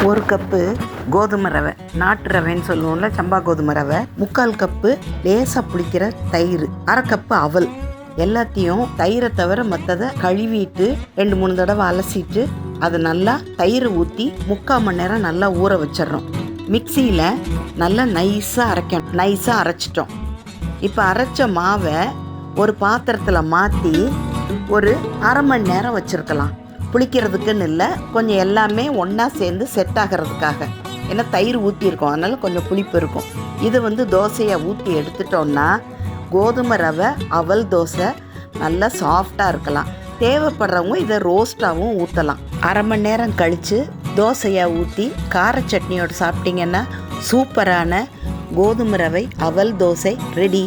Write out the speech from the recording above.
1 cup கோதுமை ரவை, நாட்டு ரவைன்னு சொல்லுவோம்ல, சம்பா கோதுமை ரவை, 3/4 கப்பு லேசாக புளிக்கிற தயிர், 1/2 கப்பு அவல். எல்லாத்தையும் தயிரை தவிர மற்றதை கழுவிட்டு 2-3 தடவை அலசிட்டு அதை நல்லா தயிரை ஊற்றி 3/4 மணி நேரம் நல்லா ஊற வச்சிடறோம். மிக்சியில் நல்லா நைஸாக அரைச்சிட்டோம். இப்போ அரைச்ச மாவை ஒரு பாத்திரத்தில் மாற்றி ஒரு 1/2 மணி நேரம் வச்சுருக்கலாம். புளிக்கிறதுக்குன்னு இல்லை, கொஞ்சம் எல்லாமே ஒன்றா சேர்ந்து செட் ஆகிறதுக்காக. ஏன்னா தயிர் ஊற்றிருக்கோம், அதனால் கொஞ்சம் புளிப்பு இருக்கும். இது தோசையை ஊற்றி எடுத்துட்டோன்னா கோதுமை ரவை அவல் தோசை நல்லா சாஃப்டாக இருக்கலாம். தேவைப்படுறவங்க இதை ரோஸ்ட்டாகவும் ஊற்றலாம். 1/2 மணி நேரம் கழித்து தோசையை ஊற்றி கார சட்னியோடு சாப்பிட்டிங்கன்னா சூப்பரான கோதுமை ரவை அவல் தோசை ரெடி.